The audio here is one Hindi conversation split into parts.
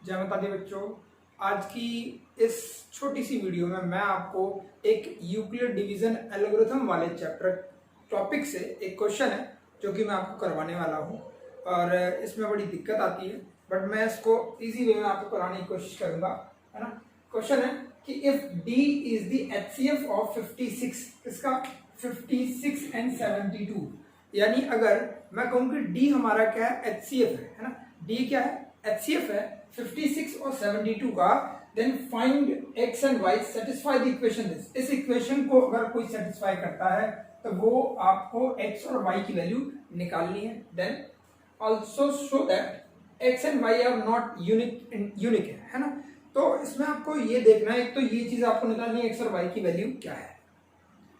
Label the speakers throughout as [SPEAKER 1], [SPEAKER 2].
[SPEAKER 1] जय माता दी बच्चों। आज की इस छोटी सी वीडियो में मैं आपको एक यूक्लिड डिवीजन एल्गोरिथम वाले चैप्टर टॉपिक से एक क्वेश्चन है जो कि मैं आपको करवाने वाला हूँ। और इसमें बड़ी दिक्कत आती है बट मैं इसको इजी वे में आपको कराने की कोशिश करूँगा, है ना। क्वेश्चन है कि if D is the HCF of 56, इसका 56 एंड 72, यानी अगर मैं कहूँ कि D हमारा क्या है, HCF है ना। D क्या है, HCF है 56 और 72 का। Then find x and y satisfy the equation this. इस इक्वेशन को अगर कोई सेटिस्फाई करता है तो वो आपको x और y की वैल्यू निकालनी है। Then also show that x and y are not unique है ना। तो इसमें आपको ये देखना है, एक तो ये चीज आपको निकालनी है x और y की वैल्यू क्या है।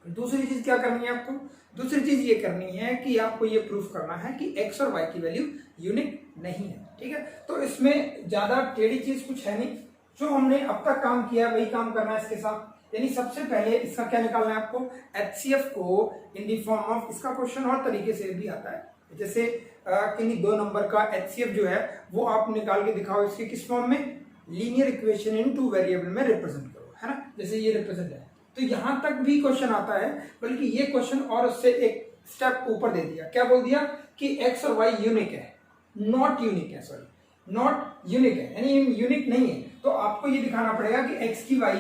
[SPEAKER 1] दूसरी चीज क्या करनी है आपको, दूसरी चीज ये करनी है कि आपको ये प्रूफ करना है कि x और y की वैल्यू यूनिक नहीं है, ठीक है। तो इसमें ज्यादा टेढ़ी चीज कुछ है नहीं, जो हमने अब तक काम किया वही काम करना है इसके साथ। यानी सबसे पहले इसका क्या निकालना है आपको, HCF को इन दी फॉर्म ऑफ, इसका क्वेश्चन और तरीके से भी आता है। जैसे किन्हीं दो नंबर का HCF जो है वो आप निकाल के दिखाओ, इसके किस फॉर्म में, linear equation in two variable में रिप्रेजेंट करो, है ना। जैसे ये रिप्रेजेंट है, तो यहां तक भी क्वेश्चन आता है, बल्कि ये क्वेश्चन और उससे एक स्टेप ऊपर दे दिया। क्या बोल दिया कि x और y यूनिक है, नॉट यूनिक है, सॉरी नॉट यूनिक है, यानी यूनिक नहीं है। तो आपको ये दिखाना पड़ेगा कि x की y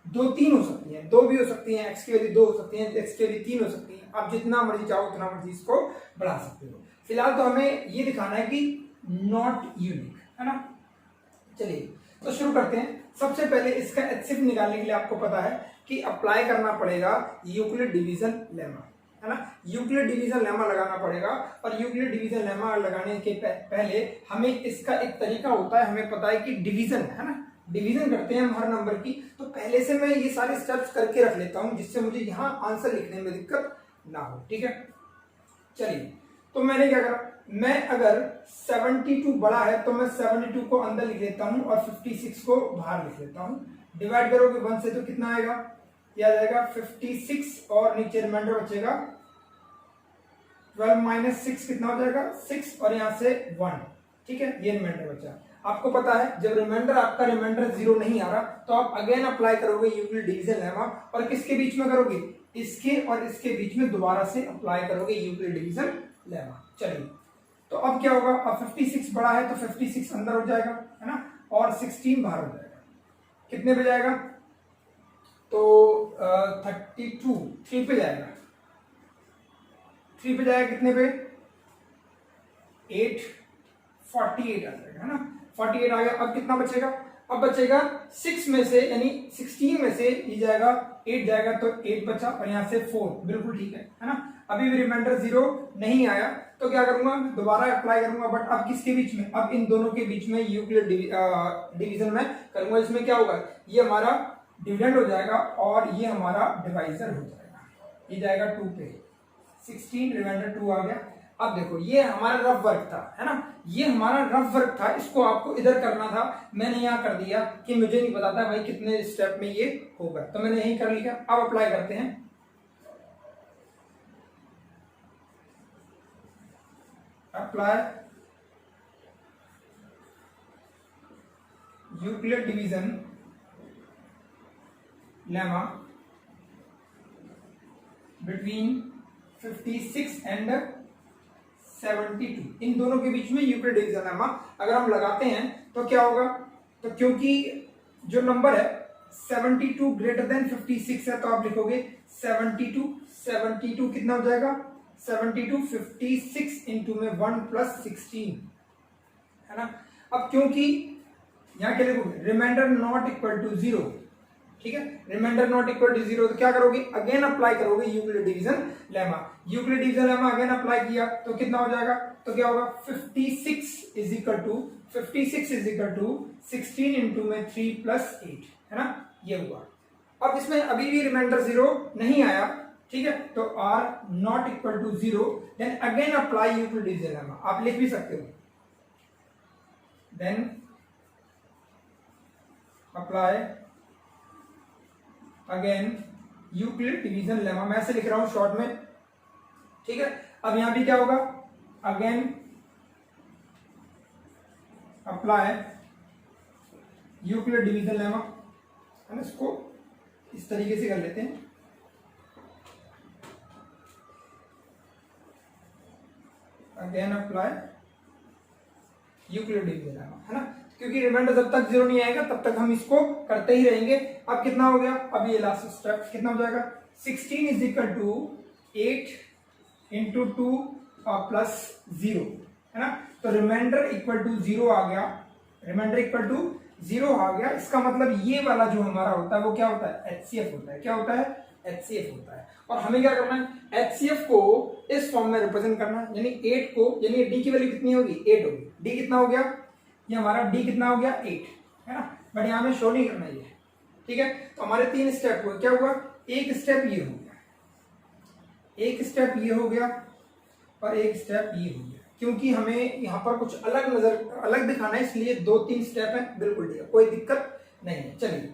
[SPEAKER 1] दो तीन हो सकती है, दो भी हो सकती है, x की वैल्यू दो हो सकती है, x की वैल्यू तीन हो सकती है। आप जितना मर्जी चाहो उतना मर्जी इसको बढ़ा सकते हो। फिलहाल तो हमें ये दिखाना है कि नॉट यूनिक, है ना। चलिए तो शुरू करते हैं। सबसे पहले इसका HCF निकालने के लिए आपको पता है कि अप्लाई करना पड़ेगा यूक्लिड डिवीजन लेमा, है ना। यूक्लिड डिवीजन लेमा लगाना पड़ेगा। और यूक्लिड डिवीजन लेमा लगाने के पहले हमें इसका एक तरीका होता है, हमें पता है कि डिवीजन, है ना, डिवीजन करते हैं हम हर नंबर की। तो पहले से मैं ये सारे स्टेप्स करके रख लेता हूं जिससे मुझे यहाँ आंसर लिखने में दिक्कत ना हो, ठीक है। चलिए तो मैंने क्या करा, मैं अगर 72 बड़ा है तो मैं 72 को अंदर लिख लेता हूं और 56 को बाहर लिख लेता हूं। डिवाइड करोगे 1 से तो कितना आएगा, यह आ जाएगा 56 और नीचे रिमाइंडर बचेगा 12 माइनस 6 कितना हो जाएगा 6 और यहां से 1, ठीक है। ये रिमाइंडर बचा। आपको पता है जब रिमाइंडर आपका रिमाइंडर 0 नहीं आ रहा तो आप अगेन अप्लाई करोगे यूक्लिड डिवीजन लेमा, और किसके बीच में करोगे, इसके और इसके बीच में दोबारा से अप्लाई करोगे यूक्लिड डिवीजन लेमा। चलिए तो अब क्या होगा, अब 56 बड़ा है तो 56 अंदर हो जाएगा, है ना, और 16 बाहर हो जाएगा। कितने पे जाएगा, तो 32 3 पे जाएगा, 3 पे जाएगा कितने पे 8 48 आ जाएगा, है ना। 48 आ गया। अब कितना बचेगा, अब बचेगा 6 में से, यानी 16 में से ये जाएगा 8 जाएगा तो 8 बचा और यहां से 4, बिल्कुल ठीक है ना। अभी भी रिमाइंडर 0 नहीं आया तो क्या करूंगा, दोबारा अप्लाई करूंगा, बट अब किसके बीच में, अब इन दोनों के बीच में यूक्लिड डिवीजन में करूंगा। इसमें क्या होगा, ये हमारा डिविडेंड हो जाएगा और ये हमारा डिवाइजर हो जाएगा। ये जाएगा 2 पे, 16 रिमाइंडर 2 आ गया। अब देखो ये हमारा रफ वर्क था, है ना, ये हमारा रफ वर्क था, इसको आपको इधर करना था, मैंने यहाँ कर दिया कि मुझे नहीं पता था भाई कितने स्टेप में ये होगा, तो मैंने यही कर लिया। अब अप्लाई करते हैं। Apply Euclid division lemma between 56 and 72, इन दोनों के बीच में यूक्लिड डिवीजन लेमा अगर हम लगाते हैं तो क्या होगा, तो क्योंकि जो नंबर है 72 ग्रेटर देन 56 है तो आप लिखोगे 72 कितना हो जाएगा 72 56 इंटू में 1 प्लस 16, है ना। अब क्योंकि यहां क्या लिखोगे, रिमाइंडर नॉट इक्वल टू 0, ठीक है, रिमाइंडर नॉट इक्वल टू 0, तो क्या करोगे, अगेन अप्लाई करोगे Euclid division lemma. Euclid division lemma again apply किया तो कितना हो जाएगा, तो क्या होगा 56 इज इक्वल टू 16 इंटू में 3 प्लस 8, है ना, ये हुआ। अब इसमें अभी भी रिमाइंडर 0 नहीं आया, ठीक है, तो r not equal to 0, then again apply Euclid division lemma. आप लिख भी सकते हो, then apply again Euclid division lemma. मैं ऐसे लिख रहा हूं शॉर्ट में, ठीक है। अब यहां भी क्या होगा, again apply Euclid division lemma, हम इसको इस तरीके से कर लेते हैं। Again apply Euclid division lemma, है ना, क्योंकि रिमाइंडर जब तक जीरो नहीं आएगा तब तक हम इसको करते ही रहेंगे। अब कितना हो गया, अब ये लास्ट स्टेप कितना हो जाएगा, 16 is equal to 8 into 2 plus 0, है ना, तो रिमाइंडर इक्वल टू 0 आ गया, रिमाइंडर इक्वल टू 0 आ गया। इसका मतलब ये वाला जो हमारा होता है वो क्या होता है, एचसीएफ होता है। क्या होता है, एचसीएफ होता है। और हमें क्या करना है, एचसीएफ को इस फॉर्म में रिप्रेजेंट करना है, यानी 8 को, यानी डी की वैल्यू कितनी होगी, 8 होगी। डी कितना हो गया, ये हमारा डी कितना हो गया, 8, है ना, बट यहाँ में शो नहीं करना ये, ठीक है। तो हमारे 3 स्टेप हुए, क्या हुआ, एक स्टेप ये हो गया, एक स्टेप ये हो गया और एक स्टेप ये हो गया, क्योंकि हमें यहाँ पर कुछ अलग दिखाना है, इसलिए 2-3 स्टेप है, बिल्कुल ठीक है, कोई दिक्कत नहीं है। चलिए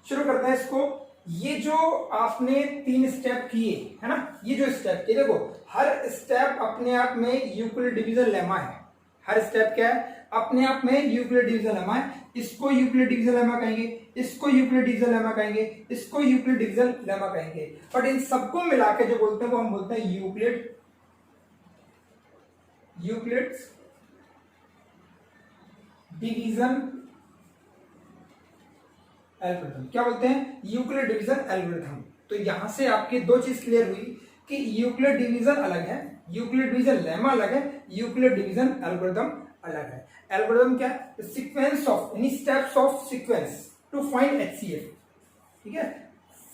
[SPEAKER 1] शुरू करते हैं इसको। ये जो आपने 3 स्टेप किए, है ना, ये जो स्टेप किए, देखो हर स्टेप अपने आप में यूक्लिड डिवीजन लेमा है। हर स्टेप क्या है, अपने आप में यूक्लिड डिवीजन लेमा है। इसको यूक्लिड डिवीजन लेमा कहेंगे, इसको यूक्लिड डिवीजन लेमा कहेंगे, इसको यूक्लिड डिवीजन लेमा कहेंगे, बट इन सबको मिला के जो बोलते हैं वो हम बोलते हैं यूक्लिड डिवीजन एल्गोरिथम। क्या बोलते हैं, यूक्लिड डिवीजन एल्गोरिथम। तो यहां से आपकी 2 चीज क्लियर हुई कि यूक्लिड डिवीजन अलग है, यूक्लिड डिवीजन लेमा अलग है, यूक्लिड डिवीजन एल्गोरिथम अलग है। एल्गोरिथम क्या है, सीक्वेंस ऑफ यानी steps of sequence to find HCF, ठीक है,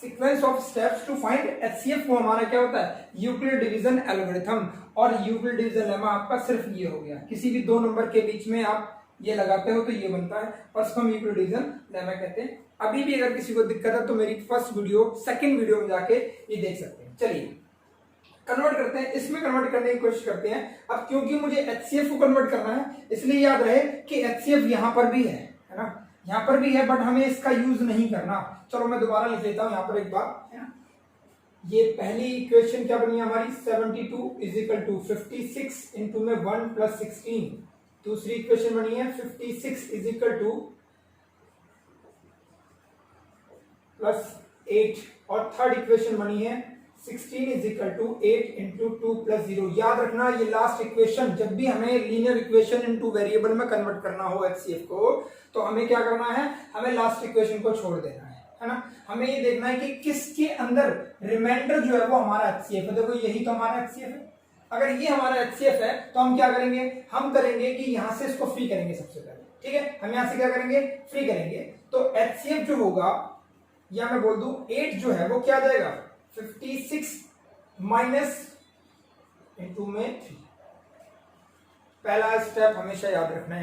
[SPEAKER 1] sequence of steps to find HCF को हमारा क्या होता है, यूक्लिड डिवीजन एल्गोरिथम। और यूक्लिड डिवीजन लेमा आपका सिर्फ ये हो गया, किसी भी 2 नंबर के बीच में आप ये लगाते हो तो ये बनता है, और इसको हम यूक्लिड डिवीजन लेमा कहते हैं। अभी भी अगर किसी को दिक्कत है तो मेरी फर्स्ट वीडियो, सेकंड वीडियो में जाके ये देख सकते हैं। चलिए कन्वर्ट करते हैं, इसमें कन्वर्ट करने की कोशिश करते हैं। अब क्योंकि मुझे एचसीएफ को कन्वर्ट करना है, इसलिए याद रहे कि एचसीएफ यहां पर भी है ना, यहां पर भी है, बट हमें इसका यूज नहीं करना। चलो मैं दोबारा लिख लेता हूं यहां पर एक बार, है ना। ये पहली इक्वेशन क्या बनी हमारी, 72 इज इक्वल टू 56 इंटू में 1 प्लस 16। दूसरी इक्वेशन बनी है 56 इज इक्वल टू प्लस 8, और थर्ड इक्वेशन बनी है 16 is equal to 8 into 2 plus 0। याद रखना ये लास्ट इक्वेशन, जब भी हमें लीनियर इक्वेशन इनटू वेरिएबल में कन्वर्ट करना हो एचसीएफ को, तो हमें क्या करना है, हमें लास्ट इक्वेशन को छोड़ देना है ना। हमें ये देखना है कि किसके अंदर रिमाइंडर जो है वो हमारा एचसीएफ है। देखो यही तो हमारा एचसीएफ है। अगर ये हमारा एचसीएफ है तो हम क्या करेंगे, हम करेंगे कि यहां से इसको फ्री करेंगे सबसे पहले, ठीक है, हम यहां से क्या करेंगे, फ्री करेंगे। तो एचसीएफ जो होगा, या मैं बोल दूं 8 जो है वो क्या आ जाएगा, 56 माइनस इंटू में 3। पहला स्टेप हमेशा याद रखना है,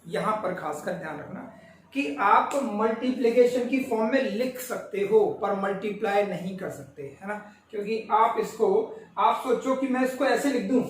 [SPEAKER 1] यहां पर खासकर ध्यान रखना कि आप मल्टीप्लिकेशन की फॉर्म में लिख सकते हो पर मल्टीप्लाई नहीं कर सकते, है ना, क्योंकि आप इसको, आप सोचो कि मैं इसको ऐसे लिख दूं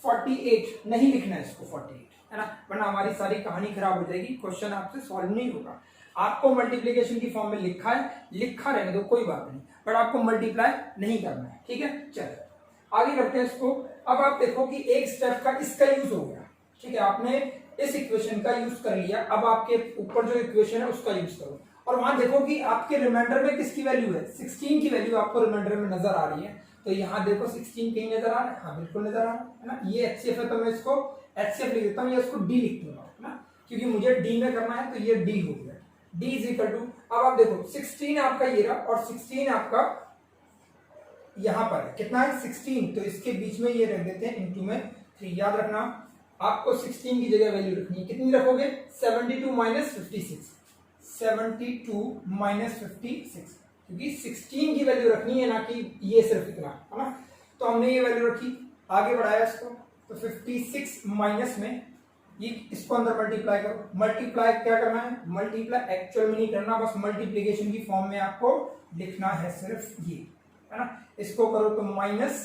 [SPEAKER 1] 48, नहीं लिखना है इसको 48, है ना, वरना हमारी सारी कहानी खराब हो जाएगी, क्वेश्चन आपसे सॉल्व नहीं होगा। आपको मल्टीप्लिकेशन की फॉर्म में लिखा है, लिखा रहने दो, कोई बात नहीं, बट आपको मल्टीप्लाई नहीं करना है, ठीक है। चलो आगे करते हैं इसको। अब आप देखो कि एक स्टेप का इसका यूज हो गया, ठीक है, आपने इस इक्वेशन का यूज कर लिया। अब आपके ऊपर जो इक्वेशन है उसका यूज करो, और वहां देखो कि आपके रिमाइंडर में किसकी वैल्यू है, 16 की वैल्यू आपको रिमाइंडर में नजर आ रही है। तो यहाँ देखो 16 कहीं नजर आ रहा है, हाँ बिल्कुल नजर आ रहा है ना। ये एचसीएफ है तो मैं इसको एचसीएफ लिख देता हूँ, या इसको डी लिख दूंगा, है ना, क्योंकि मुझे डी में करना है, तो ये डी हो गया, डी इज इक्वल टू, अब आप देखो 16 आपका ये रहा और 16 आपका यहां पर है, कितना है 16, तो इसके बीच में ये रख देते हैं इंटू में 3। याद रखना आपको 16 की जगह वैल्यू रखनी है, कितनी रखोगे, 72 माइनस 56, 72 माइनस 56, क्योंकि 16 की वैल्यू रखनी है, ना कि ये सिर्फ इतना, है ना। तो हमने ये वैल्यू रखी, आगे बढ़ाया इसको, तो 56 माइनस में ये, इसको अंदर मल्टीप्लाई करो। मल्टीप्लाई क्या करना है, मल्टीप्लाई एक्चुअल में नहीं करना, बस मल्टीप्लिकेशन की फॉर्म में आपको लिखना है सिर्फ ये, है ना। इसको करो तो माइनस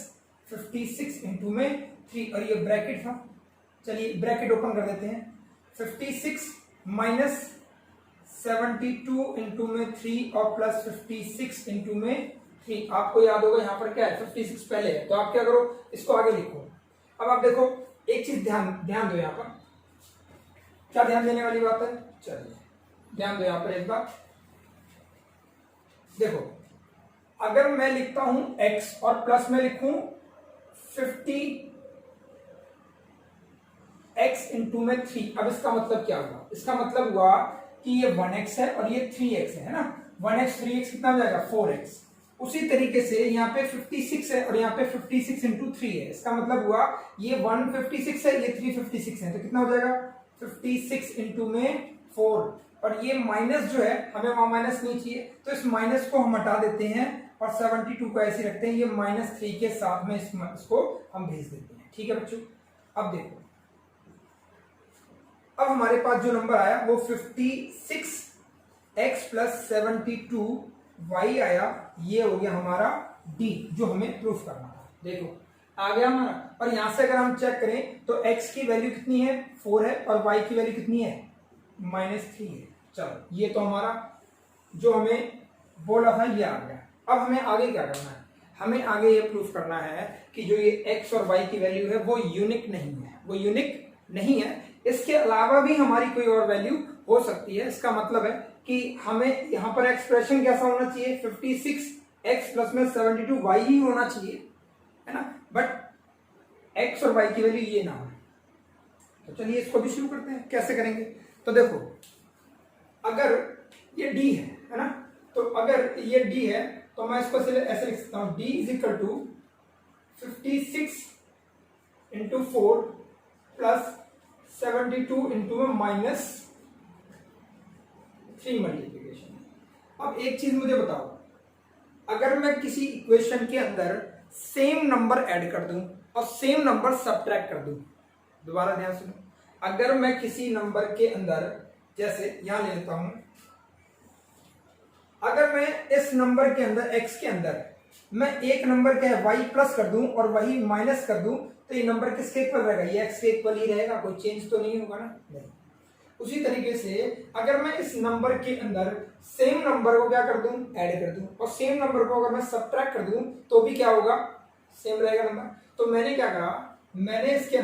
[SPEAKER 1] 56 इंटू में 3, और ये ब्रैकेट था, चलिए ब्रैकेट ओपन कर देते हैं, 56 माइनस 72 इंटू में 3 और प्लस 56 इंटू में 3। आपको याद होगा यहाँ पर क्या है, 56 पहले है, तो आप क्या करो, इसको आगे लिखो। अब आप देखो एक चीज ध्यान दो, यहाँ पर क्या ध्यान देने वाली बात है, चलिए ध्यान दो यहाँ पर एक बार देखो, अगर मैं लिखता हूं x और प्लस में लिखूं 50x इंटू में 3, अब इसका मतलब क्या हुआ? इसका मतलब हुआ कि ये 1x है और ये 3x है ना। 1x 3x कितना हो जाएगा? 4x। उसी तरीके से यहाँ पे 56 है और यहाँ पे 56 इंटू 3 है, इसका मतलब हुआ ये 156 है, ये 356 है, तो कितना हो जाएगा? 56 इंटू में 4, और ये माइनस जो है हमें वहां माइनस नहीं चाहिए, तो इस माइनस को हम हटा देते हैं और 72 को ऐसे रखते हैं, ये -3 के साथ में इसको हम भेज देते हैं। ठीक है बच्चों, अब देखो, अब हमारे पास जो नंबर आया वो 56x प्लस 72y आया, ये हो गया हमारा D जो हमें प्रूफ करना था। देखो आ गया हमारा, और यहां से अगर हम चेक करें तो x की वैल्यू कितनी है? 4 है, और y की वैल्यू कितनी है? -3 है। चलो ये तो हमारा जो हमें बोला था ये आ गया। अब हमें आगे क्या करना है? हमें आगे ये प्रूफ करना है कि जो ये x और y की वैल्यू है वो यूनिक नहीं है, वो यूनिक नहीं है, इसके अलावा भी हमारी कोई और वैल्यू हो सकती है। इसका मतलब है कि हमें यहाँ पर एक्सप्रेशन कैसा होना चाहिए? 56x प्लस में 72y ही होना चाहिए, है ना, बट x और y की वैल्यू ये ना हो। तो चलिए इसको भी शुरू करते हैं। कैसे करेंगे? तो देखो, अगर ये d है ना, तो अगर ये d है तो मैं इसको ऐसे लिख सकता हूं, d is equal to 56 into 4 plus 72 into में -3 मल्टीप्लीकेशन। अब एक चीज मुझे बताओ, अगर मैं किसी इक्वेशन के अंदर सेम नंबर ऐड कर दूं और सेम नंबर सब्ट्रैक्ट कर दूं, दोबारा ध्यान सुनो, अगर मैं किसी नंबर के अंदर, जैसे यहां ले लेता हूं, अगर मैं इस नंबर के अंदर x के अंदर मैं एक नंबर क्या है y प्लस कर दूं और वही माइनस कर दूं, तो ये नंबर किसके इक्वल रहेगा? ये x के इक्वल ही रहेगा, कोई चेंज तो नहीं होगा ना? नहीं। उसी तरीके से अगर मैं इस नंबर के अंदर सेम नंबर को क्या कर दूं? ऐड कर दूं, और सेम नंबर को अगर मैं सब्ट्रैक्ट कर दूं तो भी क्या होगा? सेम रहेगा नंबर। तो मैंने क्या करा, मैंने इसके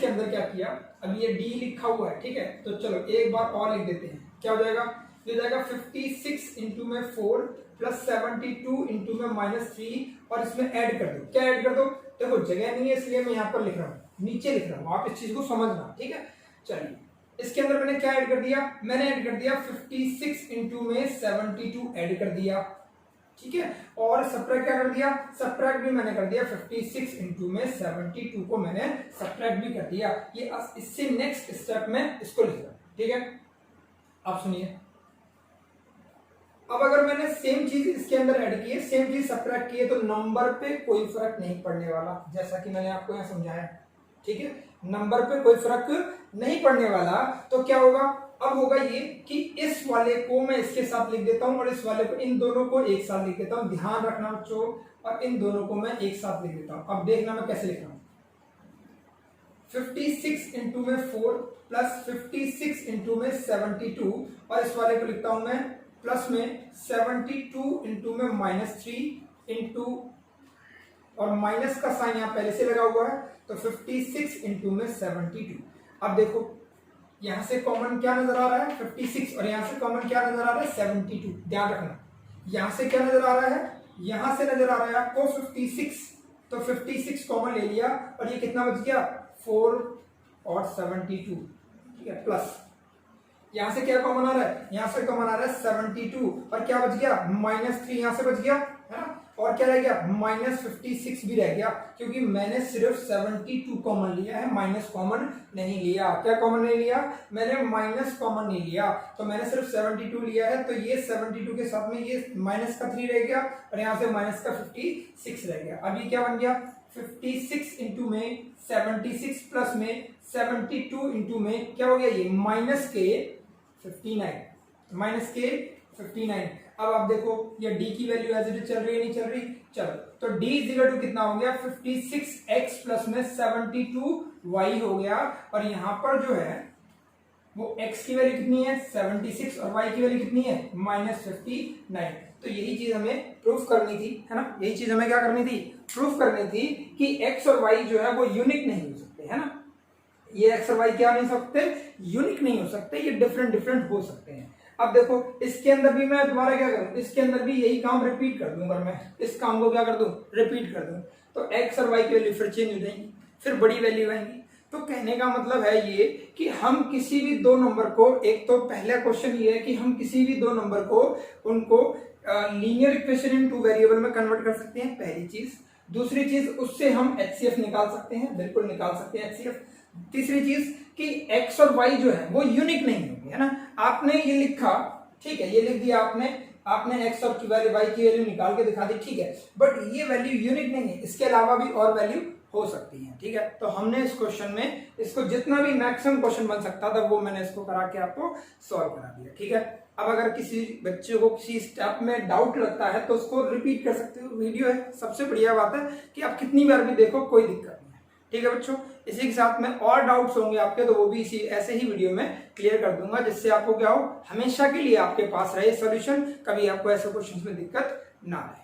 [SPEAKER 1] अंदर क्या किया, अब ये d लिखा हुआ है, ठीक है, तो चलो एक बार और लिख देते हैं। क्या हो जाएगा? ये जाएगा 56 इंटू में 4 प्लस 72 इंटू में -3, और इसमें ऐड कर दो। क्या ऐड कर दो? देखो जगह नहीं है इसलिए मैं यहाँ पर लिख रहा हूँ, नीचे लिख रहा हूँ, आप इस चीज को समझना, ठीक है। चलिए इसके अंदर मैंने क्या ऐड कर दिया? मैंने ऐड कर दिया 56 इंटू में 72 ऐड कर दिया, ठीक है, और सब्ट्रैक्ट क्या कर दिया? सब्ट्रैक्ट भी मैंने कर दिया 56 इंटू में 72 को मैंने सब्ट्रैक्ट भी कर दिया। ये इससे नेक्स्ट स्टेप में इसको लिख रहा हूं, ठीक है। आप सुनिए, अब अगर मैंने सेम चीज इसके अंदर ऐड की है, सेम चीज सब्ट्रैक्ट की है, तो नंबर पे कोई फर्क नहीं पड़ने वाला, जैसा कि मैंने आपको यहाँ समझाया, ठीक है। नंबर पे कोई फर्क नहीं पड़ने वाला, तो क्या होगा? अब होगा ये कि इस वाले को मैं इसके साथ लिख देता हूं और इस वाले को, इन दोनों को एक साथ लिख देता हूं, ध्यान रखना बच्चों, और इन दोनों को मैं एक साथ लिख देता हूं। अब देखना मैं कैसे लिख रहा हूं, 56 इंटू में 4 प्लस 56 इंटू में 72, और इस वाले को लिखता हूं मैं प्लस में 72 इंटू में -3 इंटू, और माइनस का साइन यहां पहले से लगा हुआ है, तो 56 इंटू में 72। अब देखो यहां से कॉमन क्या नजर आ रहा है? 56, और यहां से कॉमन क्या नजर आ रहा है? 72। ध्यान रखना, यहां से क्या नजर आ रहा है? यहां से नजर आ रहा है आपको 56, तो 56 कॉमन ले लिया, और ये कितना बच गया? 4 और 72, ठीक है, प्लस यहां से क्या कॉमन आ रहा है? यहां से कॉमन आ रहा है 72, और क्या बच गया? -3 यहां से बच गया, है ना, और क्या रह गया? -56 भी रह गया, क्योंकि मैंने सिर्फ 72 कॉमन लिया है, माइनस कॉमन नहीं लिया। क्या कॉमन नहीं लिया? मैंने माइनस कॉमन नहीं लिया, तो मैंने सिर्फ 72 लिया है, तो ये 72 के साथ में ये माइनस का 3 रह गया, और यहां से माइनस का 56 रह गया। अभी क्या बन गया? 56 इंटू में 76 प्लस में 72 इंटू में क्या हो गया? ये माइनस के 59। अब आप देखो ये d की वैल्यू एज इट इज चल रही है, नहीं चल रही? चलो, तो d इज इक्वल टू कितना हो गया? 56x प्लस में 72y हो गया, और यहां पर जो है वो x की वैल्यू कितनी है? 76, और y की वैल्यू कितनी है? -59। तो यही चीज हमें प्रूफ करनी थी, है ना, यही चीज हमें क्या करनी थी? प्रूफ करनी थी कि x और y जो है वो यूनिक नहीं हो सकते, है ना, ये एक्स और वाई क्या नहीं सकते, यूनिक नहीं हो सकते, ये डिफरेंट डिफरेंट हो सकते हैं। अब देखो इसके अंदर भी मैं दोबारा क्या करूं, इसके अंदर भी यही काम रिपीट कर दूं, अगर मैं इस काम को क्या कर दूं, रिपीट कर दूं, तो एक्स और वाई की वैल्यू फिर चेंज हो जाएंगी, फिर बड़ी वैल्यू आएंगी। तो कहने का मतलब है ये कि हम किसी भी दो नंबर को, एक तो पहला क्वेश्चन ये है कि हम किसी भी दो नंबर को उनको linear equation in two variable में कन्वर्ट कर सकते हैं, पहली चीज। दूसरी चीज, उससे हम एचसीएफ निकाल सकते हैं, बिल्कुल निकाल सकते हैं एचसीएफ। तीसरी चीज कि एक्स और वाई जो है वो यूनिक नहीं होगी, है ना। आपने ये लिखा, ठीक है, ये लिख दिया आपने एक्स और वाई की वैल्यू निकाल के दिखा दी, ठीक है, बट ये वैल्यू यूनिक नहीं है, इसके अलावा भी और वैल्यू हो सकती है, ठीक है। तो हमने इस क्वेश्चन में इसको जितना भी मैक्सिमम क्वेश्चन बन सकता था वो मैंने इसको करा के आपको सॉल्व करा दिया, ठीक है। अब अगर किसी बच्चे को किसी स्टेप में डाउट लगता है तो उसको रिपीट कर सकते हो, वीडियो है, सबसे बढ़िया बात है कि आप कितनी बार भी देखो, कोई दिक्कत नहीं है, ठीक है बच्चों। इसी के साथ में और डाउट्स होंगे आपके तो वो भी इसी ऐसे ही वीडियो में क्लियर कर दूंगा, जिससे आपको क्या हो, हमेशा के लिए आपके पास रहे सॉल्यूशन, कभी आपको ऐसे क्वेश्चंस में दिक्कत ना आए।